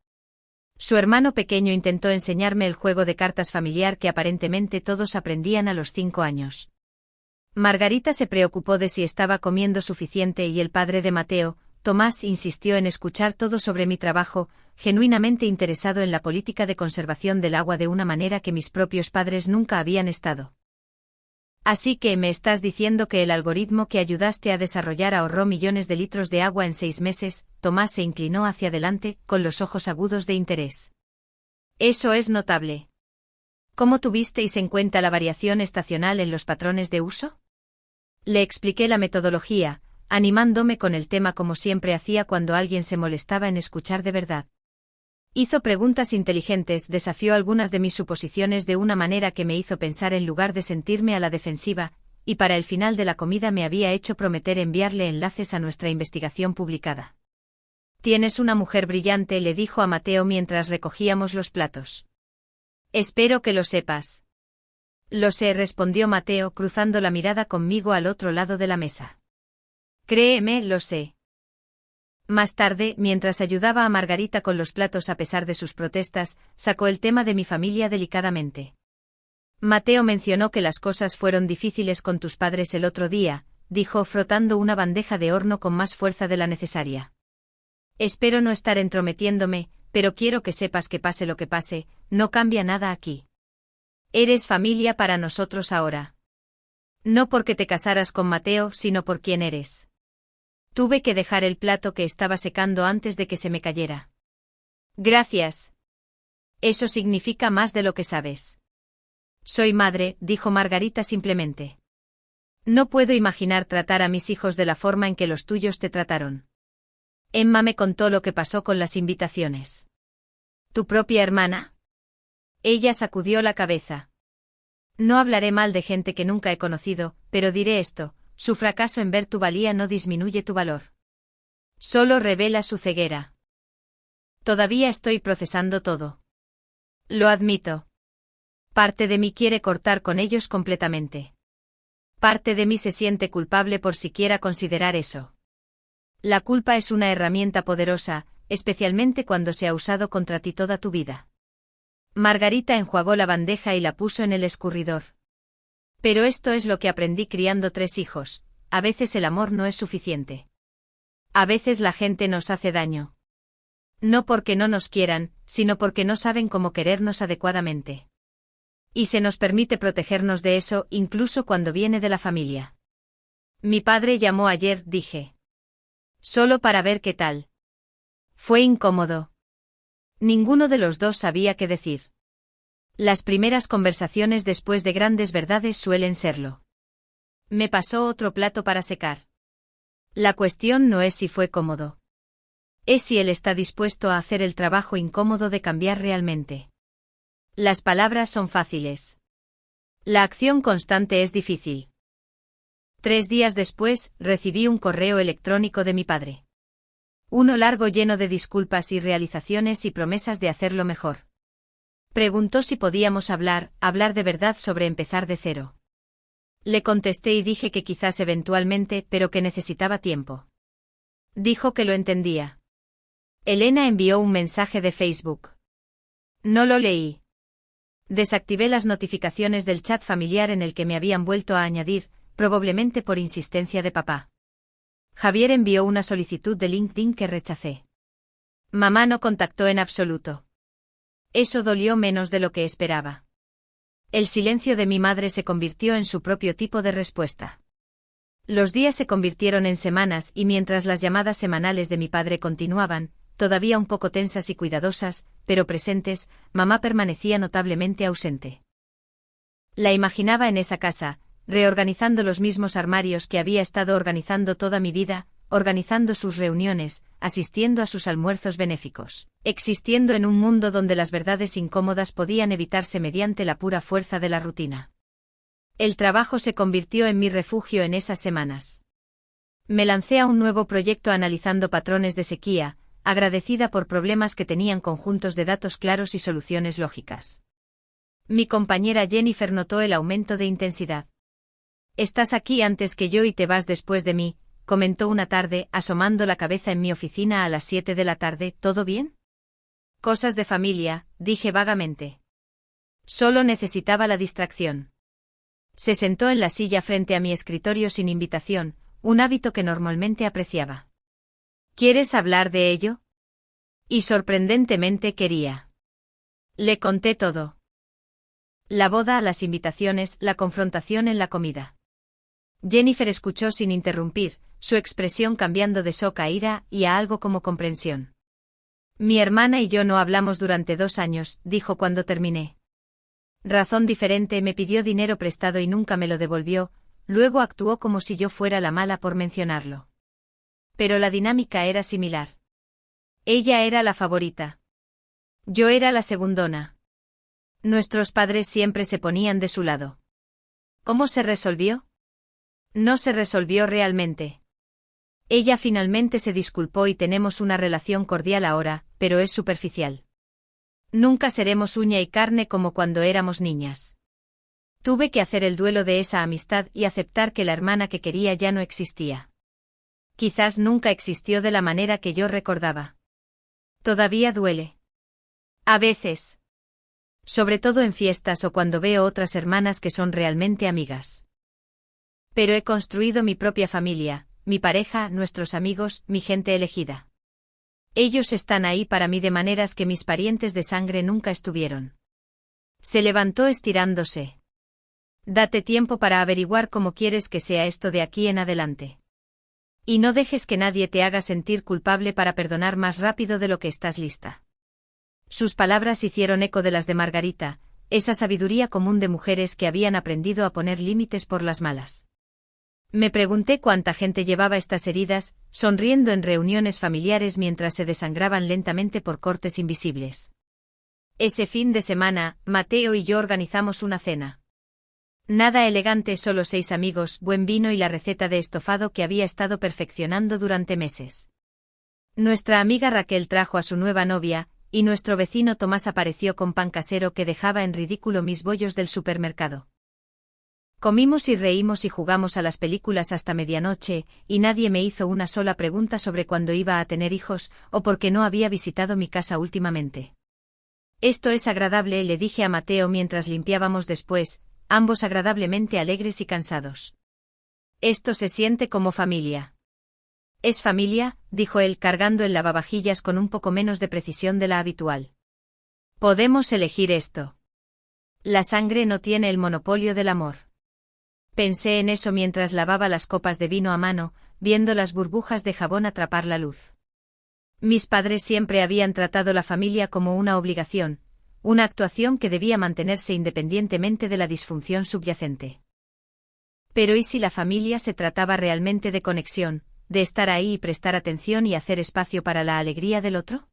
Su hermano pequeño intentó enseñarme el juego de cartas familiar que aparentemente todos aprendían a los 5 años. Margarita se preocupó de si estaba comiendo suficiente y el padre de Mateo, Tomás, insistió en escuchar todo sobre mi trabajo, genuinamente interesado en la política de conservación del agua de una manera que mis propios padres nunca habían estado. Así que me estás diciendo que el algoritmo que ayudaste a desarrollar ahorró millones de litros de agua en 6 meses, Tomás se inclinó hacia adelante, con los ojos agudos de interés. Eso es notable. ¿Cómo tuvisteis en cuenta la variación estacional en los patrones de uso? Le expliqué la metodología, animándome con el tema como siempre hacía cuando alguien se molestaba en escuchar de verdad. Hizo preguntas inteligentes, desafió algunas de mis suposiciones de una manera que me hizo pensar en lugar de sentirme a la defensiva, y para el final de la comida me había hecho prometer enviarle enlaces a nuestra investigación publicada. Tienes una mujer brillante, le dijo a Mateo mientras recogíamos los platos. Espero que lo sepas. Lo sé, respondió Mateo, cruzando la mirada conmigo al otro lado de la mesa. Créeme, lo sé. Más tarde, mientras ayudaba a Margarita con los platos a pesar de sus protestas, sacó el tema de mi familia delicadamente. Mateo mencionó que las cosas fueron difíciles con tus padres el otro día, dijo frotando una bandeja de horno con más fuerza de la necesaria. Espero no estar entrometiéndome, pero quiero que sepas que pase lo que pase, no cambia nada aquí. Eres familia para nosotros ahora. No porque te casaras con Mateo, sino por quién eres. Tuve que dejar el plato que estaba secando antes de que se me cayera. Gracias. Eso significa más de lo que sabes. Soy madre, dijo Margarita simplemente. No puedo imaginar tratar a mis hijos de la forma en que los tuyos te trataron. Emma me contó lo que pasó con las invitaciones. ¿Tu propia hermana? Ella sacudió la cabeza. No hablaré mal de gente que nunca he conocido, pero diré esto, su fracaso en ver tu valía no disminuye tu valor. Solo revela su ceguera. Todavía estoy procesando todo. Lo admito. Parte de mí quiere cortar con ellos completamente. Parte de mí se siente culpable por siquiera considerar eso. La culpa es una herramienta poderosa, especialmente cuando se ha usado contra ti toda tu vida. Margarita enjuagó la bandeja y la puso en el escurridor. Pero esto es lo que aprendí criando 3 hijos, a veces el amor no es suficiente. A veces la gente nos hace daño. No porque no nos quieran, sino porque no saben cómo querernos adecuadamente. Y se nos permite protegernos de eso incluso cuando viene de la familia. Mi padre llamó ayer, dije. Solo para ver qué tal. Fue incómodo. Ninguno de los dos sabía qué decir. Las primeras conversaciones después de grandes verdades suelen serlo. Me pasó otro plato para secar. La cuestión no es si fue cómodo. Es si él está dispuesto a hacer el trabajo incómodo de cambiar realmente. Las palabras son fáciles. La acción constante es difícil. 3 días después, recibí un correo electrónico de mi padre. Uno largo lleno de disculpas y realizaciones y promesas de hacerlo mejor. Preguntó si podíamos hablar de verdad sobre empezar de cero. Le contesté y dije que quizás eventualmente, pero que necesitaba tiempo. Dijo que lo entendía. Elena envió un mensaje de Facebook. No lo leí. Desactivé las notificaciones del chat familiar en el que me habían vuelto a añadir, probablemente por insistencia de papá. Javier envió una solicitud de LinkedIn que rechacé. Mamá no contactó en absoluto. Eso dolió menos de lo que esperaba. El silencio de mi madre se convirtió en su propio tipo de respuesta. Los días se convirtieron en semanas y mientras las llamadas semanales de mi padre continuaban, todavía un poco tensas y cuidadosas, pero presentes, mamá permanecía notablemente ausente. La imaginaba en esa casa, reorganizando los mismos armarios que había estado organizando toda mi vida, organizando sus reuniones, asistiendo a sus almuerzos benéficos, existiendo en un mundo donde las verdades incómodas podían evitarse mediante la pura fuerza de la rutina. El trabajo se convirtió en mi refugio en esas semanas. Me lancé a un nuevo proyecto analizando patrones de sequía, agradecida por problemas que tenían conjuntos de datos claros y soluciones lógicas. Mi compañera Jennifer notó el aumento de intensidad. Estás aquí antes que yo y te vas después de mí, comentó una tarde, asomando la cabeza en mi oficina a las 7 de la tarde, ¿todo bien? Cosas de familia, dije vagamente. Solo necesitaba la distracción. Se sentó en la silla frente a mi escritorio sin invitación, un hábito que normalmente apreciaba. ¿Quieres hablar de ello? Y sorprendentemente quería. Le conté todo. La boda, las invitaciones, la confrontación en la comida. Jennifer escuchó sin interrumpir, su expresión cambiando de shock a ira y a algo como comprensión. Mi hermana y yo no hablamos durante 2 años, dijo cuando terminé. Razón diferente, me pidió dinero prestado y nunca me lo devolvió, luego actuó como si yo fuera la mala por mencionarlo. Pero la dinámica era similar. Ella era la favorita. Yo era la segundona. Nuestros padres siempre se ponían de su lado. ¿Cómo se resolvió? No se resolvió realmente. Ella finalmente se disculpó y tenemos una relación cordial ahora, pero es superficial. Nunca seremos uña y carne como cuando éramos niñas. Tuve que hacer el duelo de esa amistad y aceptar que la hermana que quería ya no existía. Quizás nunca existió de la manera que yo recordaba. Todavía duele. A veces. Sobre todo en fiestas o cuando veo otras hermanas que son realmente amigas. Pero he construido mi propia familia, mi pareja, nuestros amigos, mi gente elegida. Ellos están ahí para mí de maneras que mis parientes de sangre nunca estuvieron. Se levantó estirándose. Date tiempo para averiguar cómo quieres que sea esto de aquí en adelante. Y no dejes que nadie te haga sentir culpable para perdonar más rápido de lo que estás lista. Sus palabras hicieron eco de las de Margarita, esa sabiduría común de mujeres que habían aprendido a poner límites por las malas. Me pregunté cuánta gente llevaba estas heridas, sonriendo en reuniones familiares mientras se desangraban lentamente por cortes invisibles. Ese fin de semana, Mateo y yo organizamos una cena. Nada elegante, solo 6 amigos, buen vino y la receta de estofado que había estado perfeccionando durante meses. Nuestra amiga Raquel trajo a su nueva novia, y nuestro vecino Tomás apareció con pan casero que dejaba en ridículo mis bollos del supermercado. Comimos y reímos y jugamos a las películas hasta medianoche, y nadie me hizo una sola pregunta sobre cuándo iba a tener hijos, o por qué no había visitado mi casa últimamente. Esto es agradable, le dije a Mateo mientras limpiábamos después, ambos agradablemente alegres y cansados. Esto se siente como familia. ¿Es familia?, dijo él cargando el lavavajillas con un poco menos de precisión de la habitual. Podemos elegir esto. La sangre no tiene el monopolio del amor. Pensé en eso mientras lavaba las copas de vino a mano, viendo las burbujas de jabón atrapar la luz. Mis padres siempre habían tratado la familia como una obligación, una actuación que debía mantenerse independientemente de la disfunción subyacente. Pero ¿y si la familia se trataba realmente de conexión, de estar ahí y prestar atención y hacer espacio para la alegría del otro?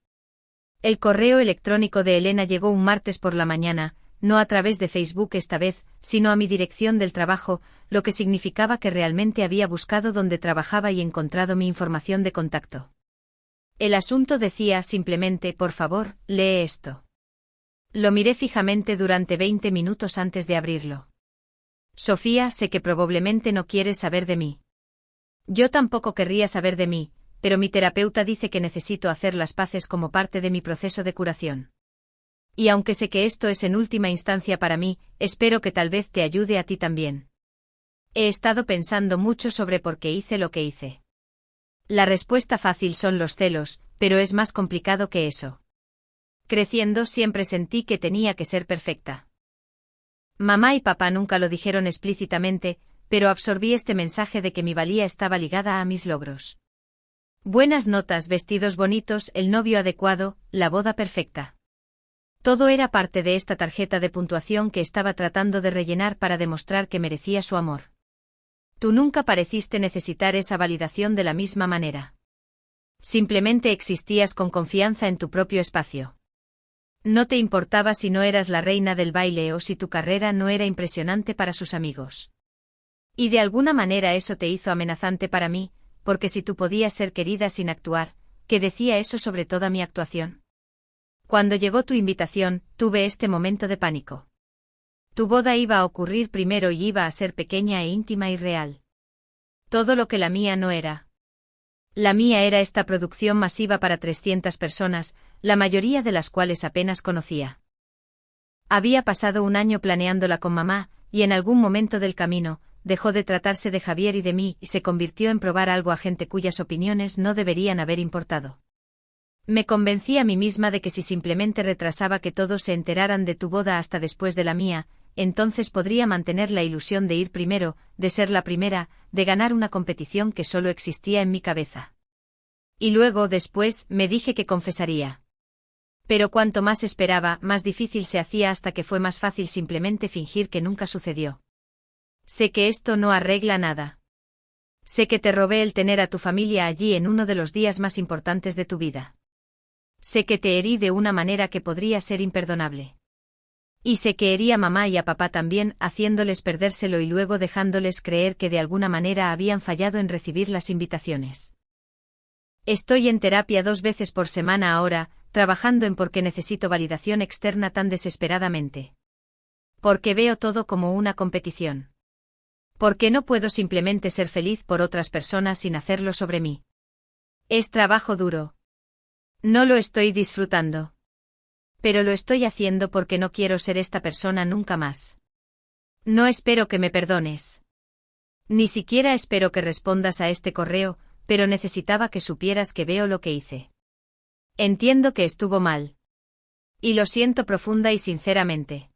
El correo electrónico de Elena llegó un martes por la mañana, no a través de Facebook esta vez, sino a mi dirección del trabajo, lo que significaba que realmente había buscado donde trabajaba y encontrado mi información de contacto. El asunto decía simplemente: por favor, lee esto. Lo miré fijamente durante 20 minutos antes de abrirlo. Sofía, sé que probablemente no quieres saber de mí. Yo tampoco querría saber de mí, pero mi terapeuta dice que necesito hacer las paces como parte de mi proceso de curación. Y aunque sé que esto es en última instancia para mí, espero que tal vez te ayude a ti también. He estado pensando mucho sobre por qué hice lo que hice. La respuesta fácil son los celos, pero es más complicado que eso. Creciendo siempre sentí que tenía que ser perfecta. Mamá y papá nunca lo dijeron explícitamente, pero absorbí este mensaje de que mi valía estaba ligada a mis logros. Buenas notas, vestidos bonitos, el novio adecuado, la boda perfecta. Todo era parte de esta tarjeta de puntuación que estaba tratando de rellenar para demostrar que merecía su amor. Tú nunca pareciste necesitar esa validación de la misma manera. Simplemente existías con confianza en tu propio espacio. No te importaba si no eras la reina del baile o si tu carrera no era impresionante para sus amigos. Y de alguna manera eso te hizo amenazante para mí, porque si tú podías ser querida sin actuar, ¿qué decía eso sobre toda mi actuación? Cuando llegó tu invitación, tuve este momento de pánico. Tu boda iba a ocurrir primero y iba a ser pequeña e íntima y real. Todo lo que la mía no era. La mía era esta producción masiva para 300 personas, la mayoría de las cuales apenas conocía. Había pasado un año planeándola con mamá, y en algún momento del camino, dejó de tratarse de Javier y de mí y se convirtió en probar algo a gente cuyas opiniones no deberían haber importado. Me convencí a mí misma de que si simplemente retrasaba que todos se enteraran de tu boda hasta después de la mía, entonces podría mantener la ilusión de ir primero, de ser la primera, de ganar una competición que solo existía en mi cabeza. Y luego, después, me dije que confesaría. Pero cuanto más esperaba, más difícil se hacía hasta que fue más fácil simplemente fingir que nunca sucedió. Sé que esto no arregla nada. Sé que te robé el tener a tu familia allí en uno de los días más importantes de tu vida. Sé que te herí de una manera que podría ser imperdonable. Y sé que herí a mamá y a papá también, haciéndoles perdérselo y luego dejándoles creer que de alguna manera habían fallado en recibir las invitaciones. Estoy en terapia 2 veces por semana ahora, trabajando en por qué necesito validación externa tan desesperadamente. Porque veo todo como una competición. Porque no puedo simplemente ser feliz por otras personas sin hacerlo sobre mí. Es trabajo duro. No lo estoy disfrutando. Pero lo estoy haciendo porque no quiero ser esta persona nunca más. No espero que me perdones. Ni siquiera espero que respondas a este correo, pero necesitaba que supieras que veo lo que hice. Entiendo que estuvo mal. Y lo siento profunda y sinceramente.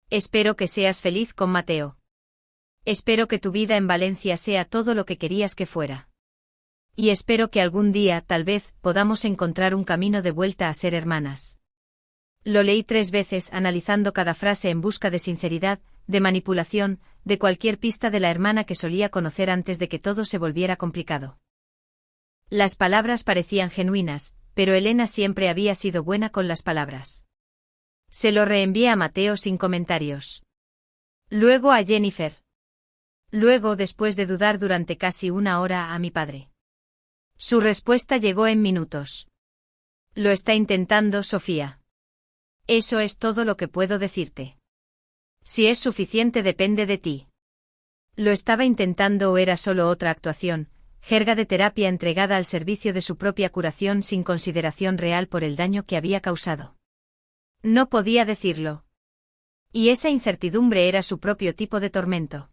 Espero que seas feliz con Mateo. Espero que tu vida en Valencia sea todo lo que querías que fuera. Y espero que algún día, tal vez, podamos encontrar un camino de vuelta a ser hermanas. Lo leí 3 veces, analizando cada frase en busca de sinceridad, de manipulación, de cualquier pista de la hermana que solía conocer antes de que todo se volviera complicado. Las palabras parecían genuinas, pero Elena siempre había sido buena con las palabras. Se lo reenvié a Mateo sin comentarios. Luego a Jennifer. Luego, después de dudar durante casi 1 hora, a mi padre. Su respuesta llegó en minutos. Lo está intentando, Sofía. Eso es todo lo que puedo decirte. Si es suficiente depende de ti. ¿Lo estaba intentando o era solo otra actuación, jerga de terapia entregada al servicio de su propia curación sin consideración real por el daño que había causado? No podía decirlo. Y esa incertidumbre era su propio tipo de tormento.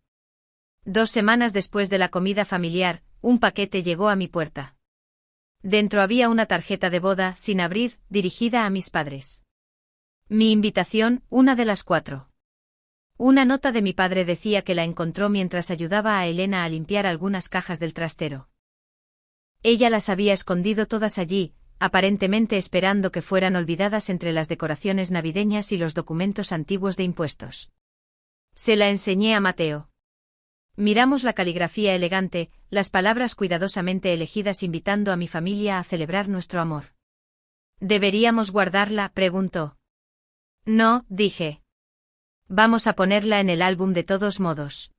2 semanas después de la comida familiar, un paquete llegó a mi puerta. Dentro había una tarjeta de boda, sin abrir, dirigida a mis padres. Mi invitación, una de las 4. Una nota de mi padre decía que la encontró mientras ayudaba a Elena a limpiar algunas cajas del trastero. Ella las había escondido todas allí, aparentemente esperando que fueran olvidadas entre las decoraciones navideñas y los documentos antiguos de impuestos. Se la enseñé a Mateo. Miramos la caligrafía elegante, las palabras cuidadosamente elegidas invitando a mi familia a celebrar nuestro amor. ¿Deberíamos guardarla?, preguntó. No, dije. Vamos a ponerla en el álbum de todos modos.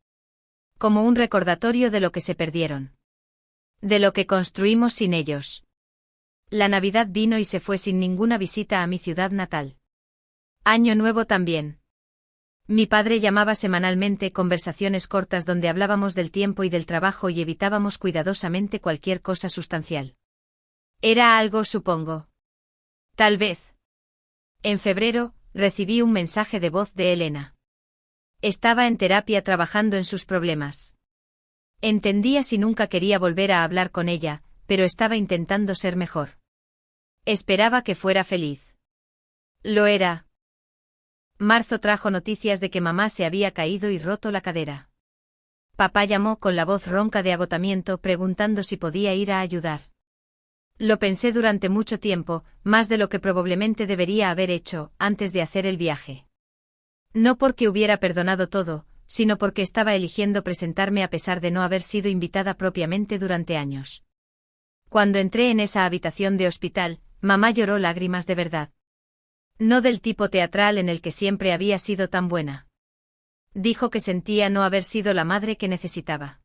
Como un recordatorio de lo que se perdieron. De lo que construimos sin ellos. La Navidad vino y se fue sin ninguna visita a mi ciudad natal. Año Nuevo también. Mi padre llamaba semanalmente, conversaciones cortas donde hablábamos del tiempo y del trabajo y evitábamos cuidadosamente cualquier cosa sustancial. Era algo, supongo. Tal vez. En febrero, recibí un mensaje de voz de Elena. Estaba en terapia trabajando en sus problemas. Entendía si nunca quería volver a hablar con ella, pero estaba intentando ser mejor. Esperaba que fuera feliz. Lo era. Marzo trajo noticias de que mamá se había caído y roto la cadera. Papá llamó con la voz ronca de agotamiento preguntando si podía ir a ayudar. Lo pensé durante mucho tiempo, más de lo que probablemente debería haber hecho, antes de hacer el viaje. No porque hubiera perdonado todo, sino porque estaba eligiendo presentarme a pesar de no haber sido invitada propiamente durante años. Cuando entré en esa habitación de hospital, mamá lloró lágrimas de verdad. No del tipo teatral en el que siempre había sido tan buena. Dijo que sentía no haber sido la madre que necesitaba.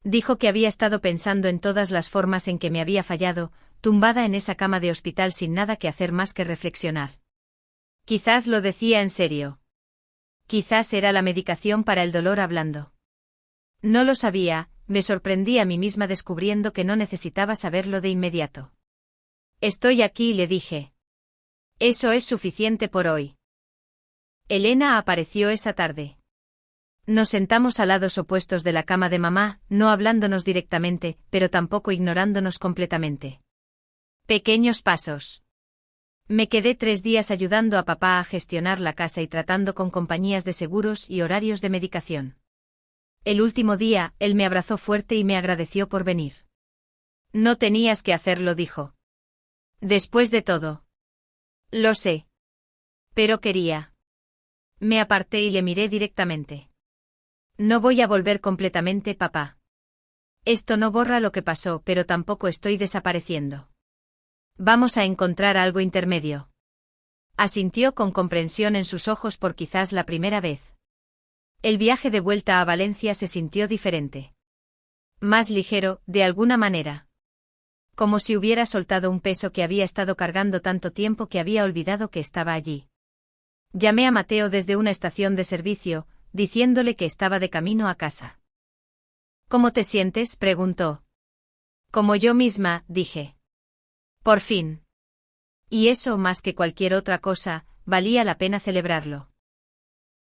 Dijo que había estado pensando en todas las formas en que me había fallado, tumbada en esa cama de hospital sin nada que hacer más que reflexionar. Quizás lo decía en serio. Quizás era la medicación para el dolor hablando. No lo sabía, me sorprendí a mí misma descubriendo que no necesitaba saberlo de inmediato. Estoy aquí, le dije. Eso es suficiente por hoy. Elena apareció esa tarde. Nos sentamos a lados opuestos de la cama de mamá, no hablándonos directamente, pero tampoco ignorándonos completamente. Pequeños pasos. Me quedé 3 días ayudando a papá a gestionar la casa y tratando con compañías de seguros y horarios de medicación. El último día, él me abrazó fuerte y me agradeció por venir. No tenías que hacerlo, dijo. Después de todo. Lo sé. Pero quería. Me aparté y le miré directamente. No voy a volver completamente, papá. Esto no borra lo que pasó, pero tampoco estoy desapareciendo. Vamos a encontrar algo intermedio. Asintió con comprensión en sus ojos por quizás la primera vez. El viaje de vuelta a Valencia se sintió diferente. Más ligero, de alguna manera. Como si hubiera soltado un peso que había estado cargando tanto tiempo que había olvidado que estaba allí. Llamé a Mateo desde una estación de servicio, diciéndole que estaba de camino a casa. ¿Cómo te sientes?, preguntó. Como yo misma, dije. Por fin. Y eso, más que cualquier otra cosa, valía la pena celebrarlo.